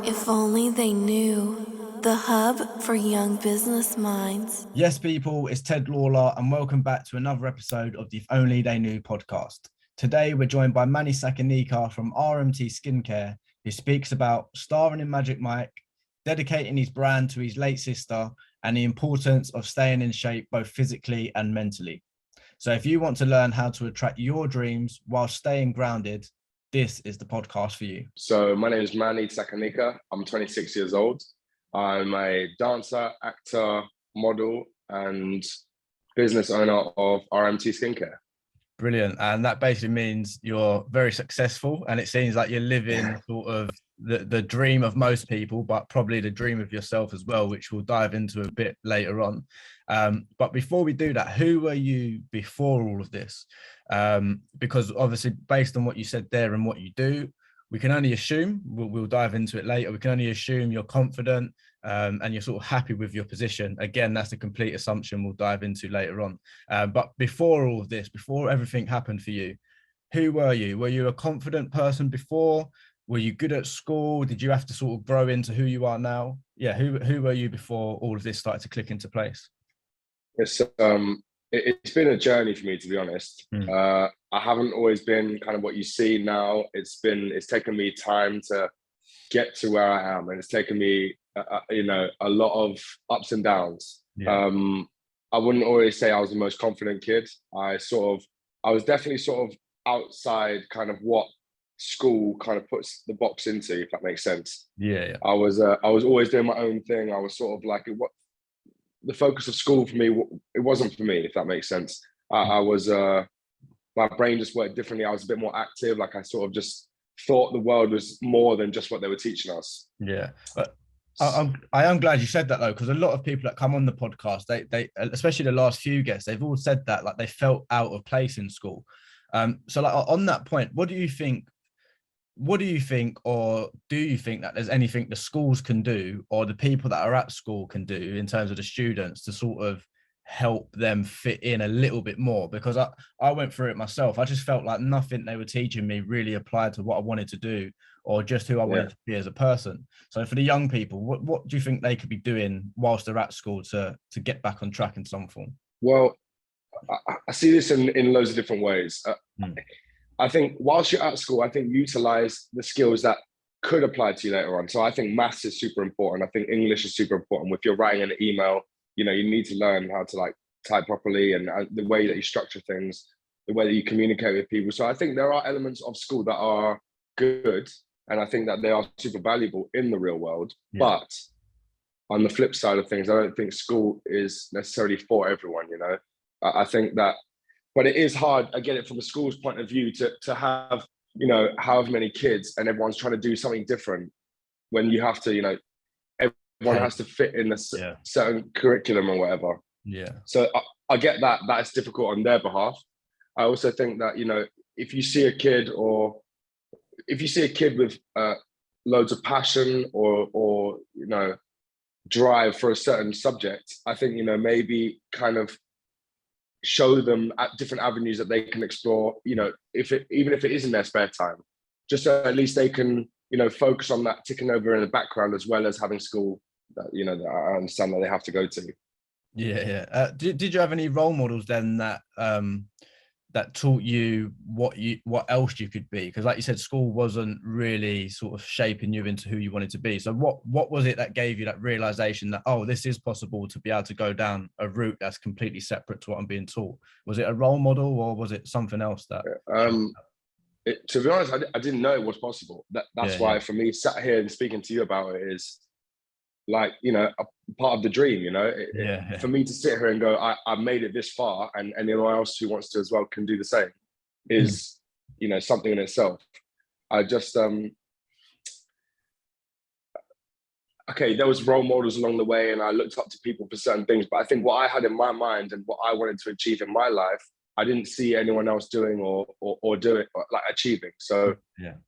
If only they knew. The hub for young business minds. Yes, people, it's Ted Lawlor, and welcome back to another episode of the If Only They Knew podcast. Today, we're joined by Manny Tsakanika from Aremti Skincare, who speaks about starring in Magic Mike, dedicating his brand to his late sister, and the importance of staying in shape both physically and mentally. So if you want to learn how to attract your dreams while staying grounded, this is the podcast for you. So my name is Manny Tsakanika. I'm 26 years old. I'm a dancer, actor, model, and business owner of Aremti Skincare. Brilliant. And that basically means you're very successful, and it seems like you're living sort of the dream of most people, but probably the dream of yourself as well, which we'll dive into a bit later on. But before we do that, who were you before all of this? Because obviously, based on what you said there and what you do, we can only assume, we'll dive into it later, we can only assume you're confident and you're sort of happy with your position. Again, that's a complete assumption we'll dive into later on. But before all of this, before everything happened for you, who were you? Were you a confident person before? Were you good at school? Did you have to sort of grow into who you are now? Yeah, who were you before all of this started to click into place? It's been a journey for me, to be honest. I haven't always been kind of what you see now. It's taken me time to get to where I am, and it's taken me, a lot of ups and downs. Yeah. I wouldn't always say I was the most confident kid. I was definitely sort of outside kind of what school kind of puts the box into, if that makes sense. Yeah. I was always doing my own thing. I was sort of like the focus of school for me, it wasn't for me, if that makes sense. My brain just worked differently. I was a bit more active. Like I sort of just thought the world was more than just what they were teaching us. Yeah. But I am glad you said that though, because a lot of people that come on the podcast, they especially the last few guests, they've all said that, like they felt out of place in school. So like on that point, what do you think, or do you think that there's anything the schools can do, or the people that are at school can do in terms of the students to sort of help them fit in a little bit more? Because I went through it myself. I just felt like nothing they were teaching me really applied to what I wanted to do, or just who I wanted to be as a person. So for the young people, what do you think they could be doing whilst they're at school to get back on track in some form? Well, I see this in loads of different ways. I think whilst you're at school, I think utilize the skills that could apply to you later on. So I think maths is super important. I think English is super important. If you're writing an email, you need to learn how to like type properly, and the way that you structure things, the way that you communicate with people. So I think there are elements of school that are good, and I think that they are super valuable in the real world. Yeah. But on the flip side of things, I don't think school is necessarily for everyone. I think that, but it is hard. I get it from a school's point of view to have, however many kids, and everyone's trying to do something different when you have to, everyone has to fit in a certain curriculum or whatever. Yeah. So I get that is difficult on their behalf. I also think that, if you see a kid with loads of passion or drive for a certain subject, I think, maybe kind of show them at different avenues that they can explore, even if it is in their spare time, just so at least they can, focus on that ticking over in the background, as well as having school that, that I understand that they have to go to. Yeah. Did you have any role models then that that taught you what else you could be? Because like you said, school wasn't really sort of shaping you into who you wanted to be. So what was it that gave you that realization that, oh, this is possible to be able to go down a route that's completely separate to what I'm being taught? Was it a role model, or was it something else that to be honest, I didn't know it was possible. That's why for me, sat here and speaking to you about it is like, a part of the dream, for me to sit here and go, I made it this far, and anyone else who wants to as well can do the same, is, something in itself. I just, okay, there was role models along the way, and I looked up to people for certain things, but I think what I had in my mind and what I wanted to achieve in my life, I didn't see anyone else doing or do it, like achieving. So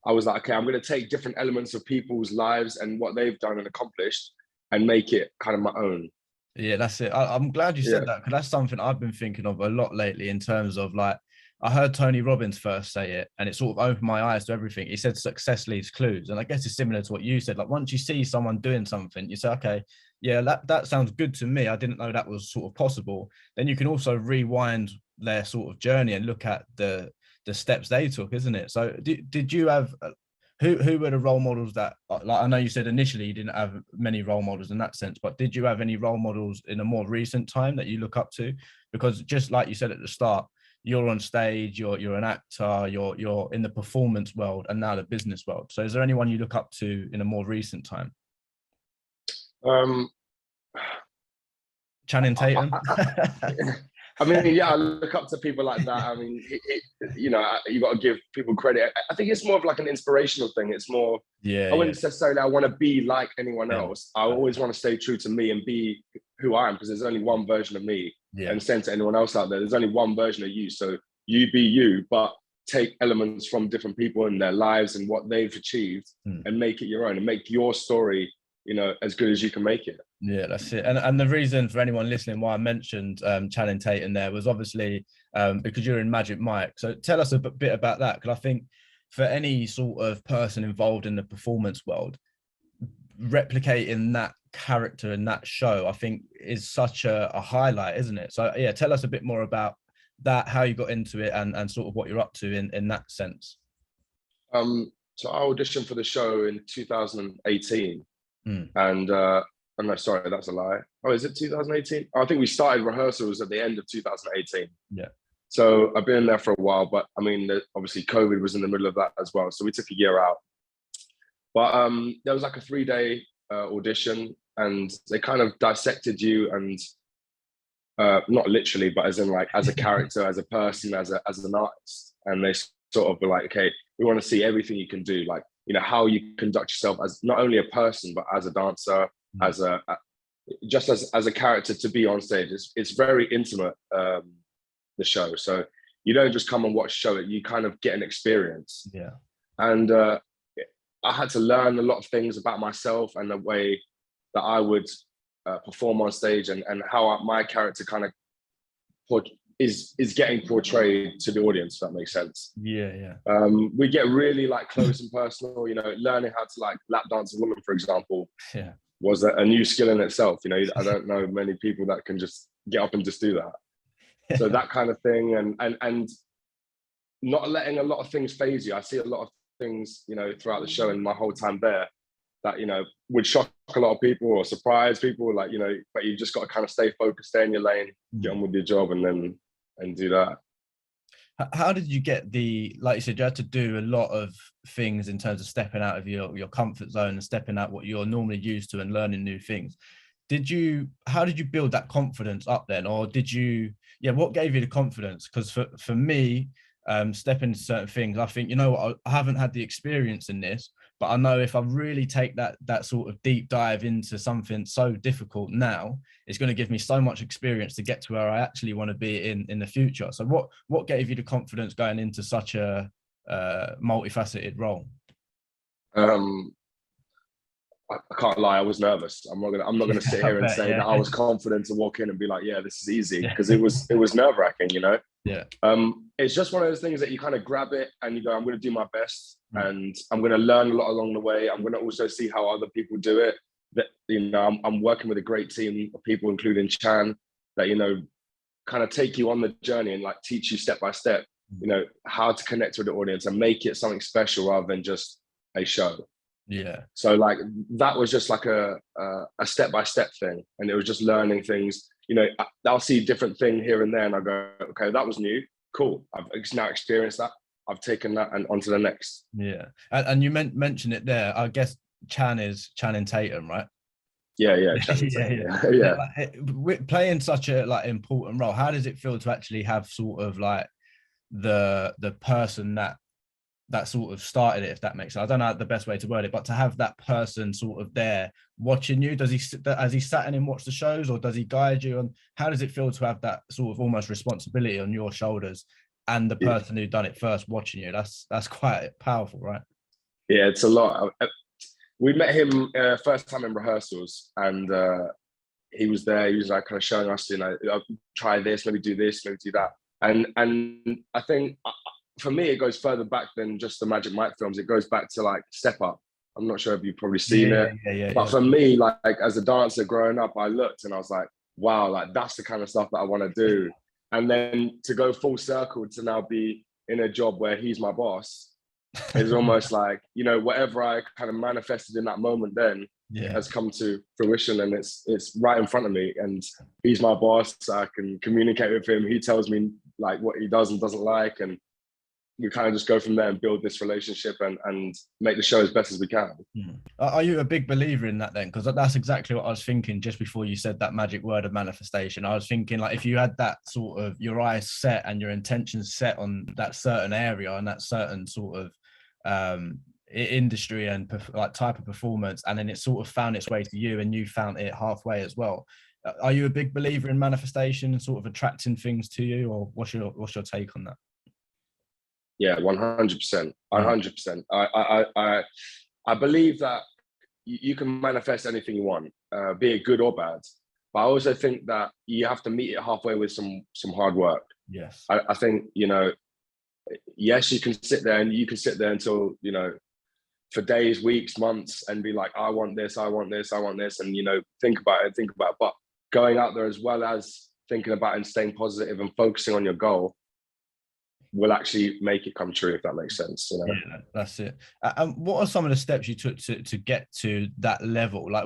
I was like, okay, I'm going to take different elements of people's lives and what they've done and accomplished, and make it kind of my own. Yeah, that's it. I'm glad you said that, because that's something I've been thinking of a lot lately, in terms of like I heard Tony Robbins first say it, and it sort of opened my eyes to everything. He said success leaves clues, and I guess it's similar to what you said. Like once you see someone doing something, you say, okay, yeah, that sounds good to me. I didn't know that was sort of possible. Then you can also rewind their sort of journey and look at the steps they took, isn't it? So did you have who were the role models that, like, I know you said initially you didn't have many role models in that sense, but did you have any role models in a more recent time that you look up to? Because just like you said at the start, you're on stage, you're an actor, you're in the performance world and now the business world. So is there anyone you look up to in a more recent time? Um, Channing Tatum. I mean, yeah, I look up to people like that. I mean, you know, you got to give people credit. I think it's more of like an inspirational thing. It's more, I wouldn't necessarily, I want to be like anyone else. I always want to stay true to me and be who I am, because there's only one version of me. And send to anyone else out there, there's only one version of you. So you be you, but take elements from different people and their lives and what they've achieved and make it your own and make your story, you know, as good as you can make it. Yeah, that's it. And the reason for anyone listening why I mentioned Channing Tatum there was obviously because you're in Magic Mike. So tell us a bit about that, because I think for any sort of person involved in the performance world, replicating that character in that show, I think, is such a highlight, isn't it? So yeah, tell us a bit more about that, how you got into it, and sort of what you're up to in that sense. So I auditioned for the show in 2018, and oh no, sorry, that's a lie. Oh, is it 2018? I think we started rehearsals at the end of 2018. Yeah. So I've been there for a while, but I mean, obviously COVID was in the middle of that as well. So we took a year out. But there was like a 3-day audition, and they kind of dissected you, and not literally, but as in like as a character, as a person, as an artist. And they sort of were like, okay, we want to see everything you can do, like, you know, how you conduct yourself as not only a person, but as a dancer, as a character to be on stage. It's very intimate, the show. So you don't just come and watch show, you kind of get an experience. Yeah. And I had to learn a lot of things about myself and the way that I would perform on stage, and how my character kind of is getting portrayed to the audience, if that makes sense. Yeah. We get really like close and personal, you know, learning how to like lap dance a woman, for example, was a new skill in itself. You know, I don't know many people that can just get up and just do that. So that kind of thing, and not letting a lot of things phase you. I see a lot of things, you know, throughout the show and my whole time there that, you know, would shock a lot of people or surprise people, like, you know, but you just got to kind of stay focused, stay in your lane, get on with your job, and do that. How did you get like you said, you had to do a lot of things in terms of stepping out of your comfort zone and stepping out what you're normally used to and learning new things. How did you build that confidence up then? Or what gave you the confidence? Because for me, stepping into certain things, I think, you know what, I haven't had the experience in this, but I know if I really take that sort of deep dive into something so difficult now, it's going to give me so much experience to get to where I actually want to be in the future. So what gave you the confidence going into such a multifaceted role? I can't lie, I was nervous. I'm not gonna sit here and say that I was confident to walk in and be like, yeah, this is easy, because it was nerve-wracking, you know. It's just one of those things that you kind of grab it and you go, I'm going to do my best, and I'm going to learn a lot along the way. I'm going to also see how other people do it. That, you know, I'm working with a great team of people, including Chan, that, you know, kind of take you on the journey and like teach you step by step, you know, how to connect with the audience and make it something special rather than just a show. Yeah. So like that was just like a step-by-step thing, and it was just learning things. You know, I'll see a different thing here and there, and I go, okay, that was new, cool. I've now experienced that. I've taken that and on to the next. Yeah, and you mentioned it there. I guess Chan is Channing Tatum, right? Yeah. Playing such a like important role, how does it feel to actually have sort of like the person that sort of started it, if that makes sense? I don't know the best way to word it, but to have that person sort of there watching you, has he sat in and watched the shows, or does he guide you? And how does it feel to have that sort of almost responsibility on your shoulders and the person who done it first watching you? That's quite powerful, right? Yeah, it's a lot. We met him first time in rehearsals, and he was there. He was like kind of showing us, you know, try this, maybe do this, maybe do that. And I think for me, it goes further back than just the Magic Mike films. It goes back to like Step Up. I'm not sure if you've probably seen it, but for me, like as a dancer growing up, I looked and I was like, wow, like that's the kind of stuff that I want to do. And then to go full circle to now be in a job where he's my boss is almost like, you know, whatever I kind of manifested in that moment then has come to fruition, and it's right in front of me, and he's my boss. I can communicate with him. He tells me like what he does and doesn't like, and we kind of just go from there and build this relationship and make the show as best as we can. Are you a big believer in that then? Because that's exactly what I was thinking just before you said that magic word of manifestation. I was thinking like, if you had that sort of your eyes set and your intentions set on that certain area and that certain sort of industry and like type of performance, and then it sort of found its way to you and you found it halfway as well. Are you a big believer in manifestation and sort of attracting things to you, or what's your take on that? Yeah, 100%. 100%. I believe that you can manifest anything you want, be it good or bad. But I also think that you have to meet it halfway with some hard work. Yes. I think, you know, yes, you can sit there until, you know, for days, weeks, months, and be like, I want this, and, you know, think about it. But going out there, as well as thinking about and staying positive and focusing on your goal, will actually make it come true, if that makes sense. You know? Yeah, that's it. And what are some of the steps you took to get to that level? Like,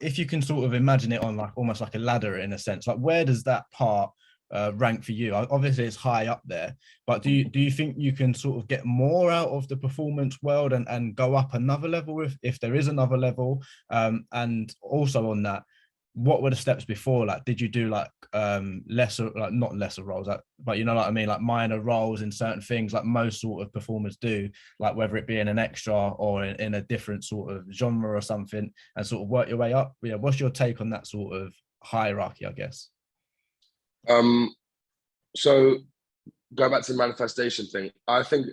if you can sort of imagine it on like almost like a ladder in a sense, like where does that part rank for you? Obviously it's high up there, but do you think you can sort of get more out of the performance world and go up another level if there is another level? And also on that, what were the steps before? Like, did you do like lesser, like not lesser roles, like, but you know what I mean, like minor roles in certain things, like most sort of performers do, like whether it be in an extra or in a different sort of genre or something, and sort of work your way up? Yeah, what's your take on that sort of hierarchy, I guess? So go back to the manifestation thing. I think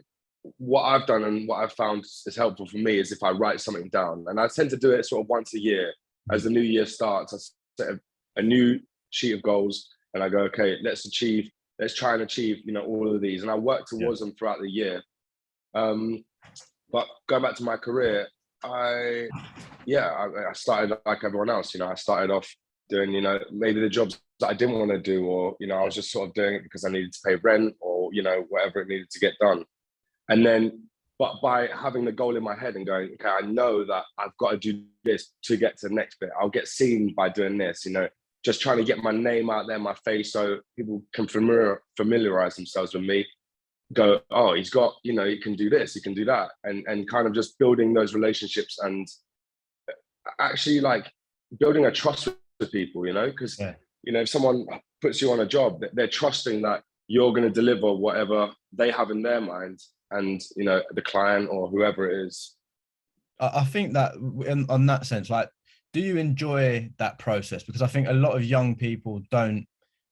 what I've done and what I've found is helpful for me is if I write something down, and I tend to do it sort of once a year. As the new year starts, I set a new sheet of goals and I go, okay, let's try and achieve, you know, all of these. And I work towards them throughout the year. But going back to my career, I started like everyone else. You know, I started off doing, you know, maybe the jobs that I didn't want to do, or, you know, I was just sort of doing it because I needed to pay rent, or, you know, whatever it needed to get done. And then, but by having the goal in my head and going, okay, I know that I've got to do this to get to the next bit. I'll get seen by doing this, you know, just trying to get my name out there, my face, so people can familiarize themselves with me. Go, oh, he's got, you know, he can do this, he can do that. And kind of just building those relationships and actually like building a trust with people, you know, because, you know, if someone puts you on a job, they're trusting that you're going to deliver whatever they have in their mind, and, you know, the client or whoever it is. I think that on that sense, like, do you enjoy that process? Because I think a lot of young people don't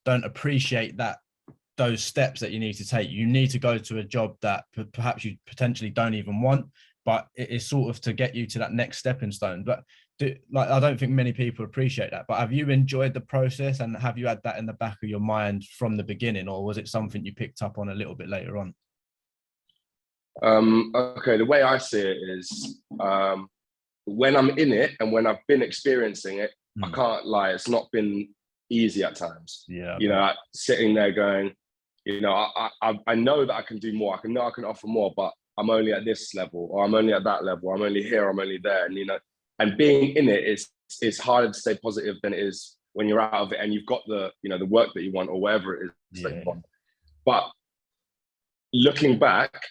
appreciate that, those steps that you need to take. You need to go to a job that perhaps you potentially don't even want, but it is sort of to get you to that next stepping stone. But I don't think many people appreciate that. But have you enjoyed the process, and have you had that in the back of your mind from the beginning, or was it something you picked up on a little bit later on? Okay, the way I see it is when I'm in it and when I've been experiencing it, I can't lie, it's not been easy at times. Yeah. You know, sitting there going, you know, I know that I can do more. I can offer more, but I'm only at this level, or I'm only at that level. I'm only here, I'm only there. And, you know, and being in it it's harder to stay positive than it is when you're out of it and you've got the, you know, the work that you want or whatever it is that you want. But looking back,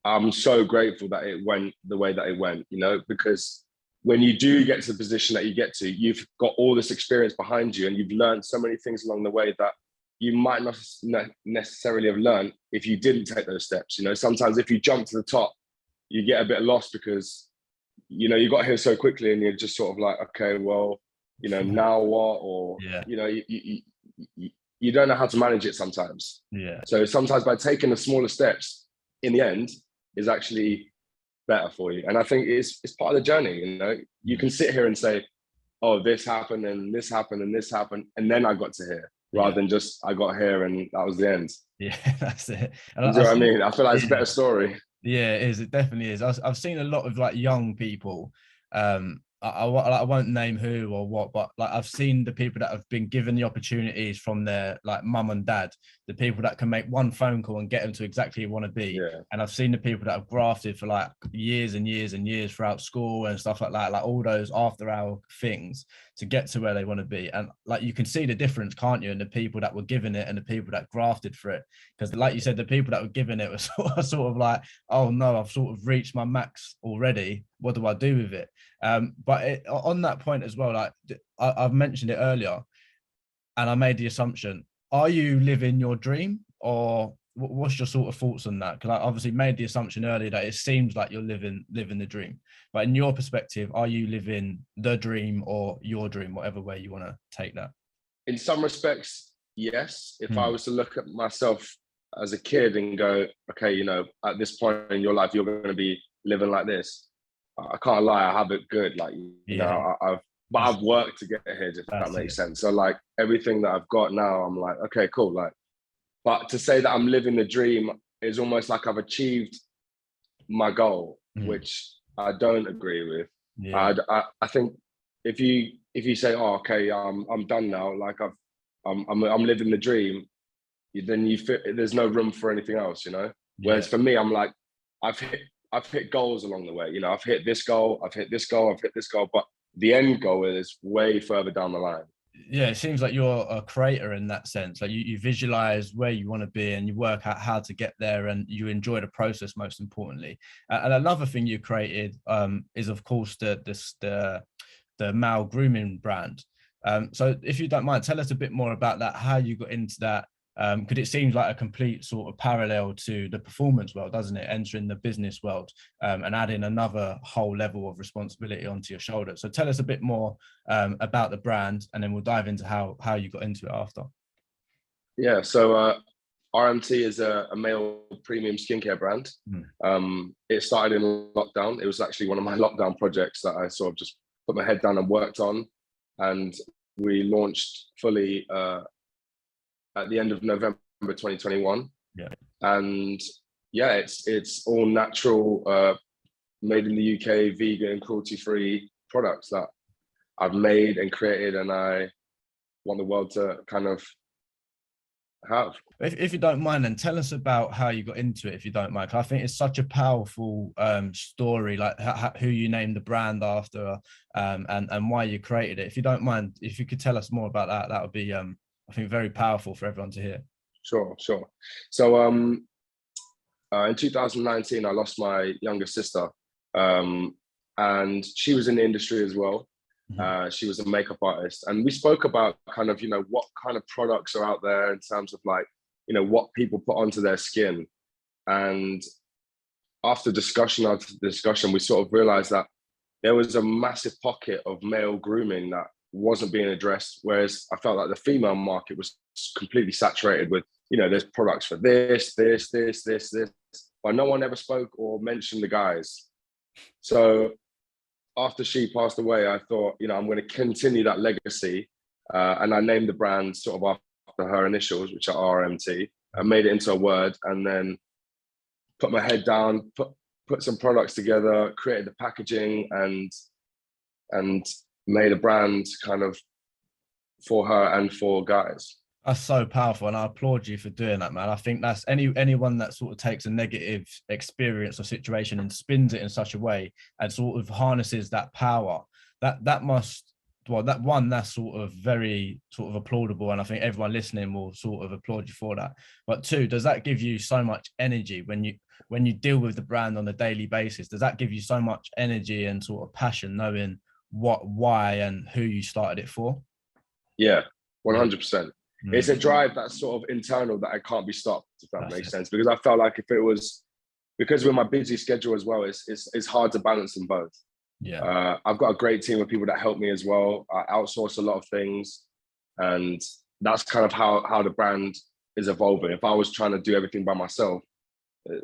I'm so grateful that it went the way that it went, you know, because when you do get to the position that you get to, you've got all this experience behind you and you've learned so many things along the way that you might not necessarily have learned if you didn't take those steps. You know, sometimes if you jump to the top, you get a bit lost because, you know, you got here so quickly and you're just sort of like, okay, well, you know, now what? Or, you know, you don't know how to manage it sometimes. Yeah. So sometimes by taking the smaller steps, in the end, is actually better for you. And I think it's part of the journey, you know. You can sit here and say, oh, this happened and this happened and this happened, and then I got to here. rather than just I got here and that was the end. Yeah, that's it. And You know what I mean? I feel like it's a better story. Yeah, it is. It definitely is. I've seen a lot of like young people. I won't name who or what, but like I've seen the people that have been given the opportunities from their like mum and dad, the people that can make one phone call and get them to exactly who you want to be. Yeah. And I've seen the people that have grafted for like years and years and years throughout school and stuff like all those after hour things to get to where they want to be. And like you can see the difference, can't you, in the people that were given it and the people that grafted for it. Because like you said, the people that were given it were sort of like, oh no, I've sort of reached my max already. What do I do with it? But on that point as well, like I've mentioned it earlier, and I made the assumption: are you living your dream, or what's your sort of thoughts on that? Because I obviously made the assumption earlier that it seems like you're living the dream. But in your perspective, are you living the dream or your dream, whatever way you want to take that? In some respects, yes. If I was to look at myself as a kid and go, okay, you know, at this point in your life, you're going to be living like this. I can't lie, I have it good. Like, you know, I've worked to get here, if that makes sense. So like everything that I've got now, I'm like, okay, cool. Like, but to say that I'm living the dream is almost like I've achieved my goal, which I don't agree with. I think if you say, oh, okay, I'm done now, like I'm living the dream, then there's no room for anything else, you know. Whereas for me, I'm like, I've hit goals along the way. You know, I've hit this goal, I've hit this goal, but the end goal is way further down the line. Yeah, it seems like you're a creator in that sense. Like you visualize where you want to be and you work out how to get there, and you enjoy the process most importantly. And another thing you created is of course the male grooming brand. So if you don't mind, tell us a bit more about that, how you got into that. Because it seems like a complete sort of parallel to the performance world, doesn't it? Entering the business world and adding another whole level of responsibility onto your shoulders. So tell us a bit more about the brand, and then we'll dive into how you got into it after. Yeah, so RMT is a male premium skincare brand. It started in lockdown. It was actually one of my lockdown projects that I sort of just put my head down and worked on. And we launched fully at the end of November 2021. Yeah. And yeah, it's all natural, made in the UK, vegan, cruelty-free products that I've made and created, and I want the world to kind of have. If you don't mind, then tell us about how you got into it, if you don't mind. I think it's such a powerful story, like who you named the brand after and why you created it. If you don't mind, if you could tell us more about that, that would be I think very powerful for everyone to hear. Sure. So in 2019, I lost my younger sister, and she was in the industry as well. She was a makeup artist, and we spoke about kind of, you know, what kind of products are out there in terms of like, you know, what people put onto their skin. And after discussion, we sort of realized that there was a massive pocket of male grooming that wasn't being addressed, whereas I felt like the female market was completely saturated with, you know, there's products for this, but no one ever spoke or mentioned the guys. So after she passed away, I thought, you know, I'm going to continue that legacy, and I named the brand sort of after her initials, which are RMT. I made it into a word, and then put my head down, put some products together, created the packaging, and made a brand kind of for her and for guys. That's so powerful, and I applaud you for doing that, man. I think that's anyone that sort of takes a negative experience or situation and spins it in such a way and sort of harnesses that power. That's sort of very sort of applaudable, and I think everyone listening will sort of applaud you for that. But two, does that give you so much energy when you deal with the brand on a daily basis? Does that give you so much energy and sort of passion, knowing why and who you started it for? Yeah, 100%. It's a drive that's sort of internal that I can't be stopped, if that makes sense. Because I felt like if it was, because with my busy schedule as well, it's hard to balance them both. Yeah. I've got a great team of people that help me as well. I outsource a lot of things, and that's kind of how the brand is evolving. If I was trying to do everything by myself,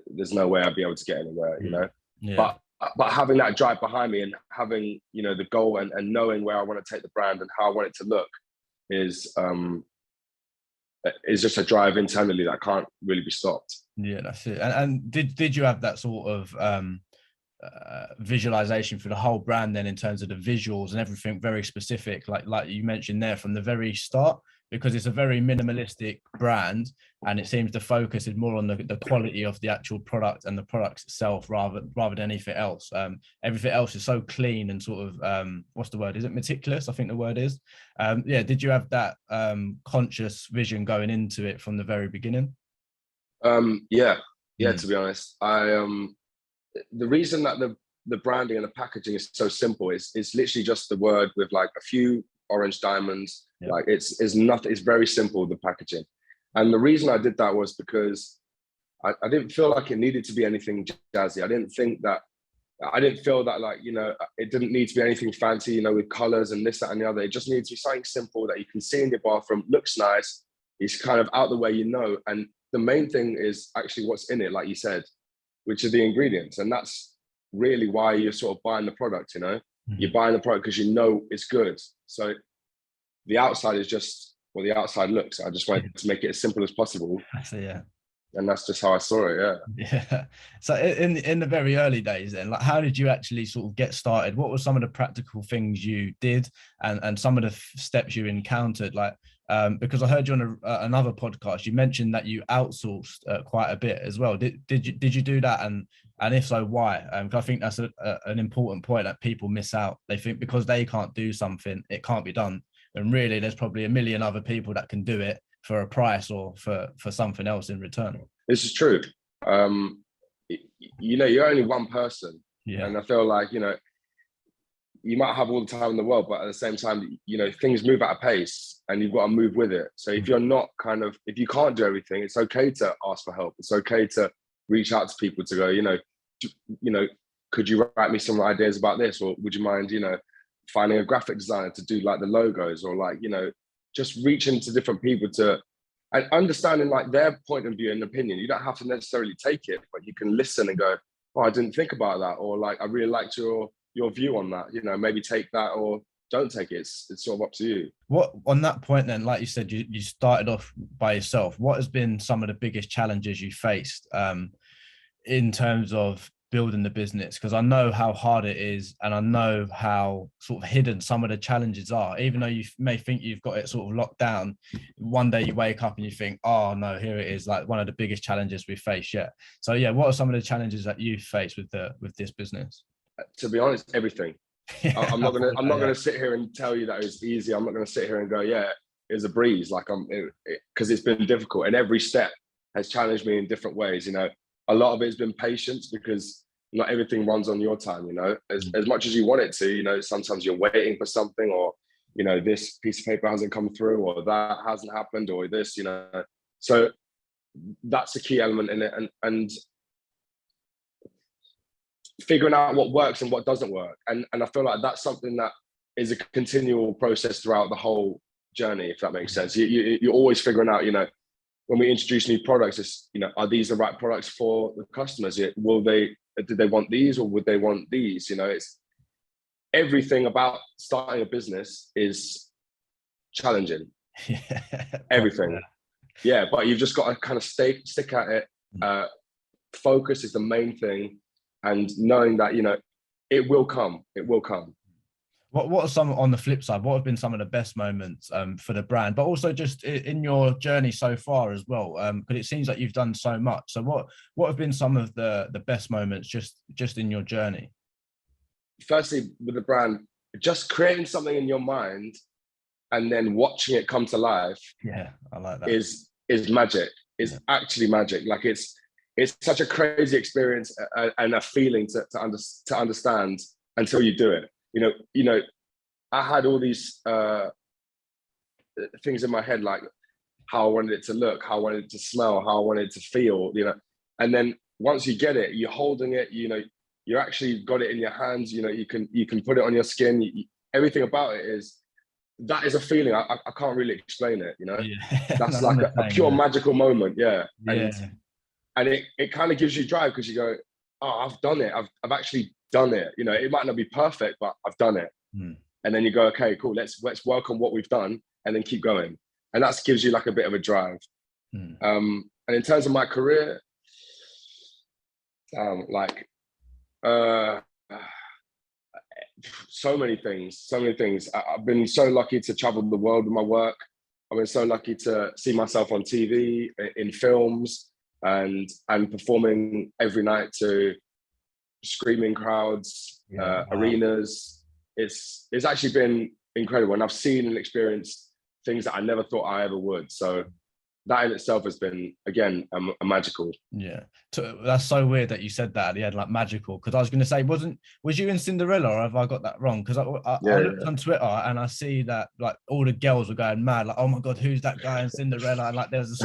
there's no way I'd be able to get anywhere, you know. Yeah. But having that drive behind me and having, you know, the goal and knowing where I want to take the brand and how I want it to look is is just a drive internally that can't really be stopped. Yeah, that's it. And did you have that sort of visualization for the whole brand then, in terms of the visuals and everything very specific, like you mentioned there from the very start? Because it's a very minimalistic brand, and it seems the focus is more on the quality of the actual product and the products itself rather than anything else. Everything else is so clean and sort of what's the word? Is it meticulous? I think the word is. Yeah. Did you have that conscious vision going into it from the very beginning? Yeah. To be honest, the reason that the branding and the packaging is so simple is it's literally just the word with like a few orange diamonds. Yeah. Like it's nothing. It's very simple, the packaging. And the reason I did that was because I didn't feel like it needed to be anything jazzy. I didn't feel that, like, you know, it didn't need to be anything fancy, you know, with colors and this, that, and the other. It just needs to be something simple that you can see in your bathroom, looks nice, it's kind of out the way, you know. And the main thing is actually what's in it, like you said, which are the ingredients. And that's really why you're sort of buying the product, you know. Mm-hmm. You're buying the product because you know it's good. So the outside is just what the outside looks. I just wanted to make it as simple as possible. Yeah. And that's just how I saw it. Yeah. So in the very early days then, like, how did you actually sort of get started? What were some of the practical things you did and some of the steps you encountered? Like, because I heard you on another podcast, you mentioned that you outsourced quite a bit as well. Did you do that? And if so, why? Because I think that's an important point that people miss out. They think because they can't do something, it can't be done. And really, there's probably a million other people that can do it for a price or for something else in return. This is true. You know, you're only one person. Yeah. And I feel like, you know, you might have all the time in the world, but at the same time, you know, things move at a pace and you've got to move with it. So if you're not if you can't do everything, it's okay to ask for help. It's okay to reach out to people to go, you know, could you write me some ideas about this? Or would you mind, you know, finding a graphic designer to do like the logos, or like, you know, just reaching to different people and understanding like their point of view and opinion. You don't have to necessarily take it, but you can listen and go, oh, I didn't think about that. Or like, I really liked your view on that, you know, maybe take that or don't take it. It's sort of up to you. What, on that point then, like you said, you started off by yourself. What has been some of the biggest challenges you faced in terms of building the business? Because I know how hard it is, and I know how sort of hidden some of the challenges are. Even though you may think you've got it sort of locked down, one day you wake up and you think, oh no, here it is, like one of the biggest challenges we face yet. So yeah, what are some of the challenges that you face with this business? To be honest, everything. Yeah, I'm not gonna sit here and tell you that it was easy. I'm not gonna sit here and go, yeah, it was a breeze. Like because it's been difficult, and every step has challenged me in different ways. You know, a lot of it has been patience, because not everything runs on your time, you know, as much as you want it to. You know, sometimes you're waiting for something, or, you know, this piece of paper hasn't come through, or that hasn't happened, or this, you know. So that's a key element in it, and figuring out what works and what doesn't work. And I feel like that's something that is a continual process throughout the whole journey, if that makes sense. You're always figuring out, you know, when we introduce new products, it's, you know, are these the right products for the customers? Did they want these, or would they want these? You know, it's everything about starting a business is challenging. Yeah, everything. Yeah, but you've just got to kind of stick at it. Focus is the main thing, and knowing that, you know, it will come. It will come. What are some, on the flip side, what have been some of the best moments for the brand, but also just in your journey so far as well? Because it seems like you've done so much. So what have been some of the best moments just in your journey? Firstly, with the brand, just creating something in your mind and then watching it come to life. Yeah, I like that. Is magic. It's actually magic. Like it's such a crazy experience and a feeling to understand until you do it. You know, I had all these things in my head, like how I wanted it to look, how I wanted it to smell, how I wanted it to feel, you know. And then once you get it, you're holding it, you know, you actually got it in your hands, you know, you can put it on your skin. Everything about it is a feeling. I can't really explain it, you know. Yeah. That's like a pure magical moment. Yeah. And it kind of gives you drive, because you go, oh, I've done it. I've actually done it. You know, it might not be perfect, but I've done it. And then you go, okay, cool. Let's work on what we've done and then keep going. and that gives you like a bit of a drive. And in terms of my career, like so many things. I've been so lucky to travel the world with my work. I've been so lucky to see myself on TV, in films, and performing every night to screaming crowds, arenas. It's actually been incredible, and I've seen and experienced things that I never thought I ever would. So that in itself has been, again, a magical. Yeah, that's so weird that you said that at the end, like magical, because I was going to say, was you in Cinderella, or have I got that wrong? Because I looked on Twitter and I see that like all the girls were going mad, like, oh my god, who's that guy in Cinderella? And like there was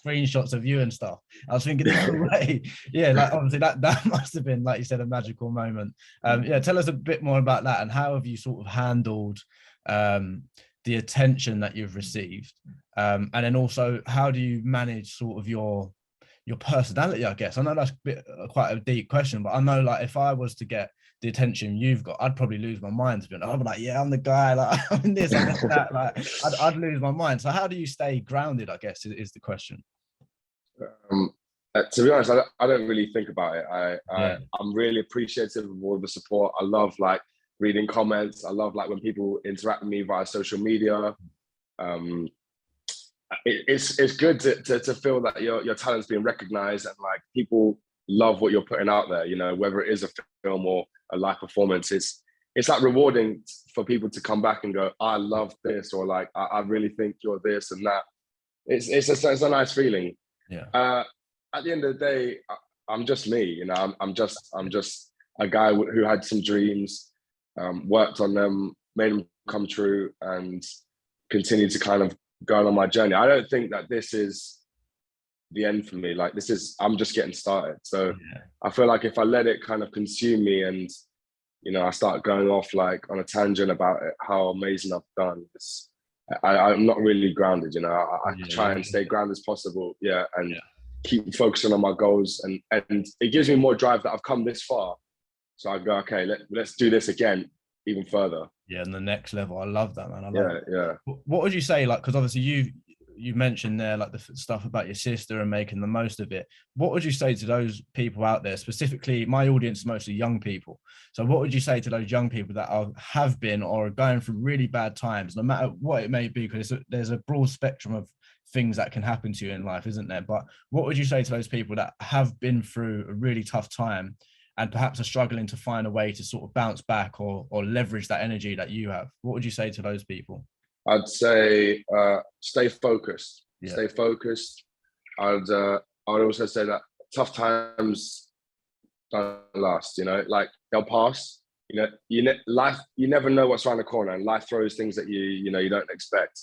screenshots of you and stuff. I was thinking, no way. Yeah, like obviously that must have been, like you said, a magical moment. Yeah, tell us a bit more about that, and how have you sort of handled the attention that you've received, and then also how do you manage sort of your personality, I guess? I know that's quite a deep question, but I know, like, if I was to get the attention you've got, I'd probably lose my mind, to be honest. I'd be like, yeah, I'm the guy, like I'm in this, I'm in that, like I'd lose my mind. So how do you stay grounded, I guess, is the question. To be honest, I don't really think about it. I'm really appreciative of all the support. I love like reading comments. I love like when people interact with me via social media. It's good to feel that your talent's being recognized, and like people love what you're putting out there, you know, whether it is a film or a live performance. It's like rewarding for people to come back and go, I love this, or like I really think you're this and that. It's a nice feeling. Yeah. At the end of the day, I'm just me, you know. I'm just a guy who had some dreams, worked on them, made them come true, and continued to kind of go on my journey. I don't think that this is the end for me. Like I'm just getting started. So I feel like if I let it kind of consume me, and you know, I start going off like on a tangent about it, how amazing I've done, I'm not really grounded. You know, I try and stay grounded as possible. And keep focusing on my goals, and it gives me more drive that I've come this far. So I go, okay, let's do this again, even further. Yeah, and the next level. I love that, man. I love it. Yeah. What would you say, like, because obviously you mentioned there like the stuff about your sister and making the most of it. What would you say to those people out there? Specifically, my audience is mostly young people. So what would you say to those young people that have been or are going through really bad times, no matter what it may be? Because there's a broad spectrum of things that can happen to you in life, isn't there? But what would you say to those people that have been through a really tough time and perhaps are struggling to find a way to sort of bounce back or leverage that energy that you have? What would you say to those people? I'd say stay focused. Stay focused. I'd also say that tough times don't last. You know, like they'll pass. You know, life. You never know what's around the corner, and life throws things at you. You know, you don't expect.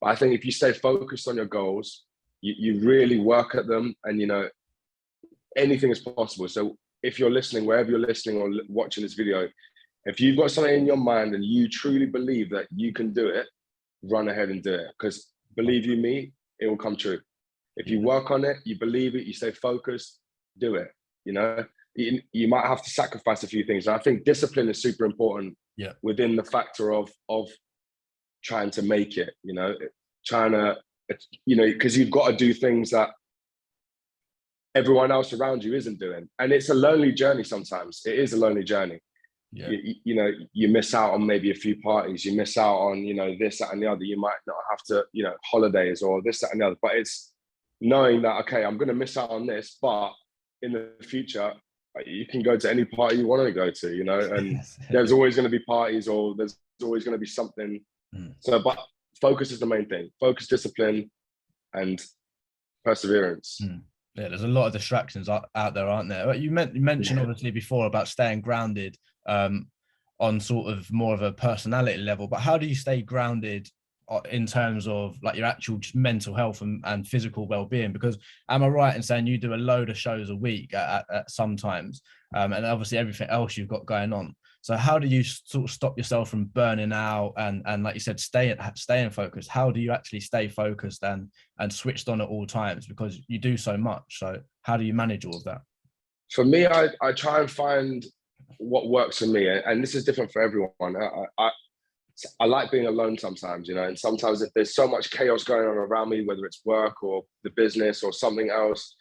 But I think if you stay focused on your goals, you really work at them, and you know, anything is possible. So if you're listening, wherever you're listening or watching this video, if you've got something in your mind and you truly believe that you can do it, run ahead and do it. Because believe you me, it will come true. If you work on it, you believe it, you stay focused, do it. You know, you might have to sacrifice a few things. And I think discipline is super important within the factor of trying to make it, you know, because you've got to do things that everyone else around you isn't doing. And it's a lonely journey sometimes. It is a lonely journey. Yeah. You know, you miss out on maybe a few parties, you miss out on, you know, this, that, and the other. You might not have to, you know, holidays or this, that, and the other. But it's knowing that, okay, I'm going to miss out on this, but in the future, you can go to any party you want to go to, you know, and there's always going to be parties, or there's always going to be something. So, but focus is the main thing. Focus, discipline, and perseverance. Yeah, there's a lot of distractions out there, aren't there? You mentioned obviously before about staying grounded on sort of more of a personality level, but how do you stay grounded in terms of like your actual mental health and physical well-being? Because am I right in saying you do a load of shows a week at sometimes, and obviously everything else you've got going on? So how do you sort of stop yourself from burning out and like you said, staying focused? How do you actually stay focused and switched on at all times? Because you do so much. So how do you manage all of that? For me, I try and find what works for me. And this is different for everyone. I like being alone sometimes, you know, and sometimes if there's so much chaos going on around me, whether it's work or the business or something else,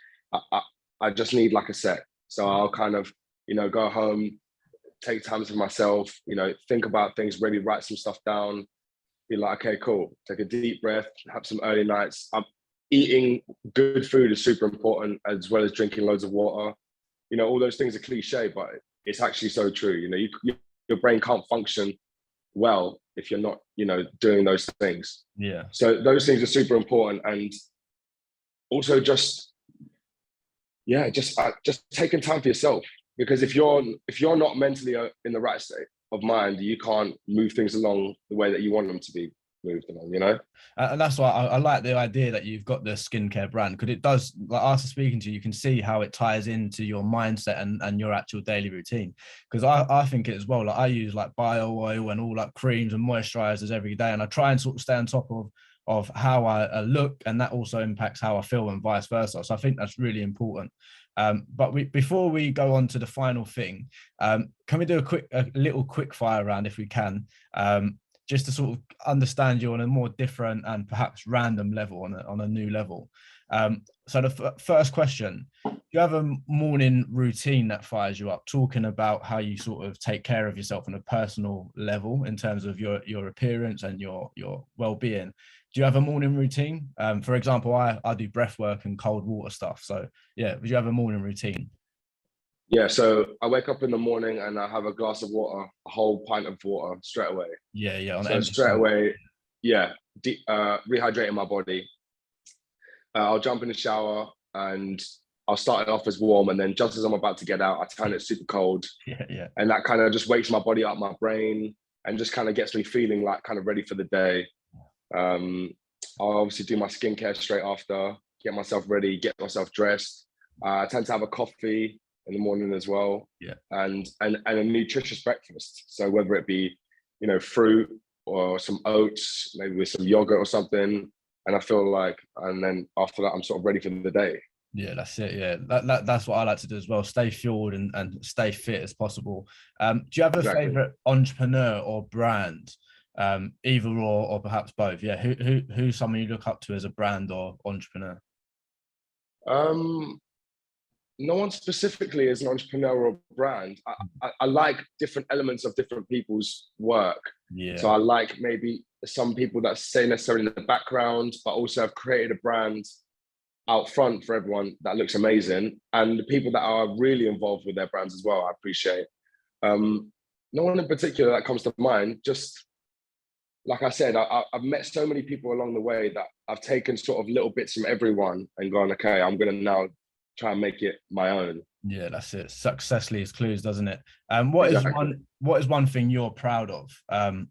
I just need like a set. So I'll kind of, you know, go home, take time for myself, you know, think about things, really write some stuff down, be like, okay, cool, take a deep breath, have some early nights. Eating good food is super important, as well as drinking loads of water. You know, all those things are cliche, but it's actually so true. You know, your brain can't function well if you're not, you know, doing those things. Yeah. So those things are super important. And also just taking time for yourself, because if you're not mentally in the right state of mind, you can't move things along the way that you want them to be moved along, you know. And that's why I like the idea that you've got the skincare brand, because it does, like, after speaking to you, you can see how it ties into your mindset and your actual daily routine. Because I think it as well, like I use like bio oil and all like creams and moisturizers every day, and I try and sort of stay on top of how I look, and that also impacts how I feel and vice versa. So I think that's really important. But before we go on to the final thing, can we do a little quick fire round if we can, just to sort of understand you on a more different and perhaps random level, on a new level. So the first question: do you have a morning routine that fires you up? Talking about how you sort of take care of yourself on a personal level in terms of your appearance and your well-being. Do you have a morning routine? For example, I do breath work and cold water stuff. So yeah, would you have a morning routine? Yeah, so I wake up in the morning and I have a glass of water, a whole pint of water straight away. Yeah, on So empty straight stomach. away, rehydrating my body. I'll jump in the shower and I'll start it off as warm, and then just as I'm about to get out, I turn it super cold. Yeah. And that kind of just wakes my body up, my brain, and just kind of gets me feeling like kind of ready for the day. I'll obviously do my skincare straight after, get myself ready, get myself dressed. I tend to have a coffee in the morning as well. Yeah. And a nutritious breakfast. So whether it be, you know, fruit or some oats, maybe with some yogurt or something. And I feel like, and then after that, I'm sort of ready for the day. Yeah, that's it. Yeah, that's what I like to do as well. Stay fueled and stay fit as possible. Do you have a favorite entrepreneur or brand, either or perhaps both? Yeah, who's someone you look up to as a brand or entrepreneur? No one specifically is an entrepreneur or brand. I like different elements of different people's work. Yeah. So I like maybe some people that stay necessarily in the background, but also have created a brand out front for everyone that looks amazing. And the people that are really involved with their brands as well, I appreciate. No one in particular that comes to mind. Just like I said, I've met so many people along the way that I've taken sort of little bits from everyone and gone, okay, I'm going to now try and make it my own. Yeah, that's it. Success leaves clues, doesn't it? What is one thing you're proud of?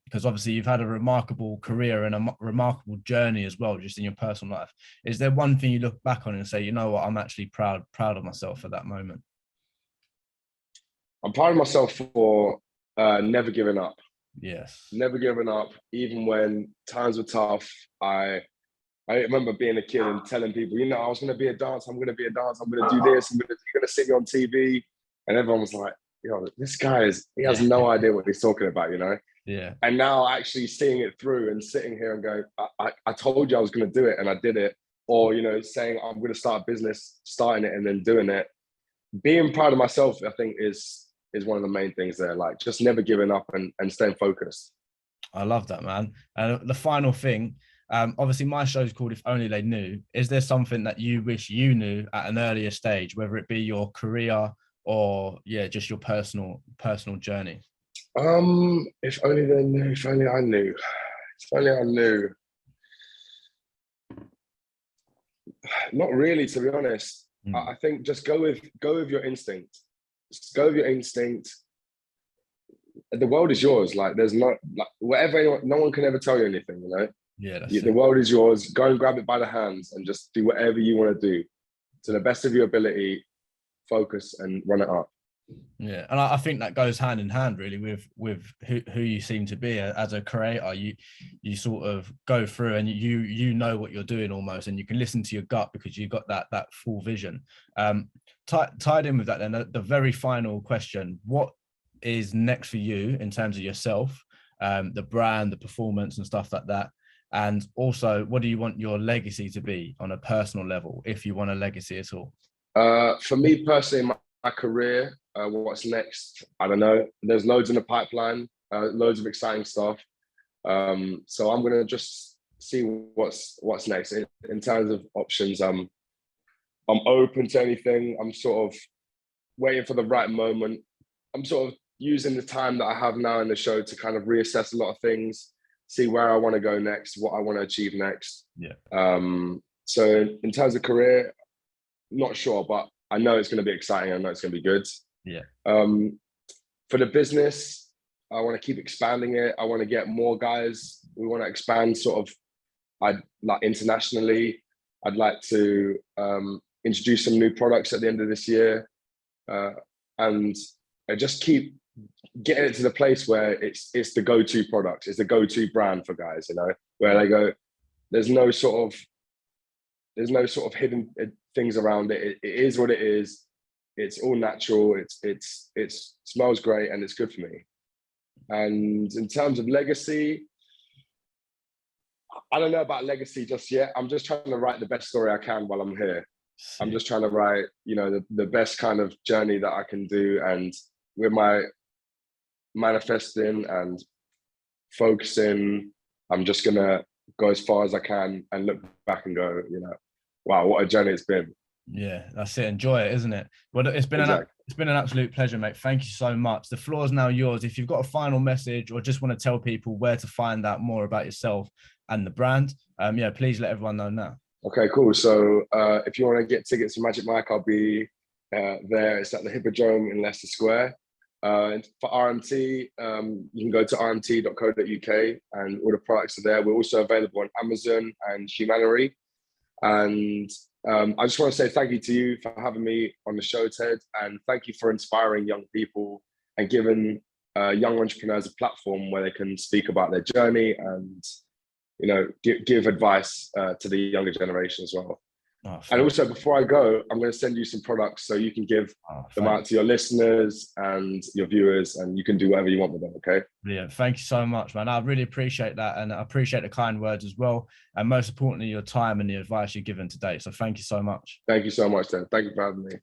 Because obviously you've had a remarkable career and a remarkable journey as well, just in your personal life. Is there one thing you look back on and say, you know what, I'm actually proud of myself at that moment? I'm proud of myself for never giving up. Yes. Never giving up, even when times were tough. I remember being a kid and telling people, you know, I was going to be a dancer. I'm going to be a dancer. I'm going to do this. You're going to see me on TV. And everyone was like, yo, this guy he has no idea what he's talking about, you know? Yeah. And now actually seeing it through and sitting here and going, I told you I was going to do it and I did it. Or, you know, saying I'm going to start a business, starting it and then doing it. Being proud of myself, I think is one of the main things there. Like just never giving up and staying focused. I love that, man. And the final thing, obviously my show is called If Only They Knew. Is there something that you wish you knew at an earlier stage, whether it be your career or just your personal journey? If only they knew, if only I knew. If only I knew. Not really, to be honest. I think just go with your instinct. Just go with your instinct. The world is yours. Like there's not like no one can ever tell you anything, you know? Yeah, the world is yours. Go and grab it by the hands and just do whatever you want to do to the best of your ability. Focus and run it up. Yeah, and I think that goes hand in hand really with who you seem to be as a creator. You sort of go through and you know what you're doing almost, and you can listen to your gut because you've got that full vision. Tied in with that, then the very final question: what is next for you in terms of yourself? the brand, the performance and stuff like that? And also, what do you want your legacy to be on a personal level, if you want a legacy at all? For me personally, my career, what's next? I don't know. There's loads in the pipeline, loads of exciting stuff. So I'm gonna just see what's next in terms of options. I'm open to anything. I'm sort of waiting for the right moment. I'm sort of using the time that I have now in the show to kind of reassess a lot of things, see where I want to go next, what I want to achieve next. Yeah. So in terms of career, not sure, but I know it's going to be exciting. I know it's going to be good. Yeah. For the business, I want to keep expanding it. I want to get more guys. We want to expand sort of, internationally. I'd like to introduce some new products at the end of this year, and I just keep getting it to the place where it's the go-to product, it's the go-to brand for guys, where they go, there's no sort of hidden things around it. It is what it is. It's all natural. It smells great and it's good for me. And in terms of legacy, I don't know about legacy just yet. I'm just trying to write the best story I can while I'm here. I'm just trying to write, the best kind of journey that I can do. And with my manifesting and focusing, I'm just going to go as far as I can and look back and go, wow, what a journey it's been. Yeah, that's it. Enjoy it, isn't it? Well, it's been an absolute pleasure, mate. Thank you so much. The floor is now yours. If you've got a final message or just want to tell people where to find out more about yourself and the brand, please let everyone know now. Okay, cool. So if you want to get tickets for Magic Mike, I'll be there. It's at the Hippodrome in Leicester Square. And for RMT, you can go to rmt.co.uk and all the products are there. We're also available on Amazon and Humanary. And I just want to say thank you to you for having me on the show, Ted, and thank you for inspiring young people and giving young entrepreneurs a platform where they can speak about their journey and, give advice to the younger generation as well. And also, before I go, I'm going to send you some products so you can give them out to your listeners and your viewers, and you can do whatever you want with them, okay? Brilliant. Thank you so much, man. I really appreciate that, and I appreciate the kind words as well, and most importantly, your time and the advice you've given today. So thank you so much. Thank you so much, Ted. Thank you for having me.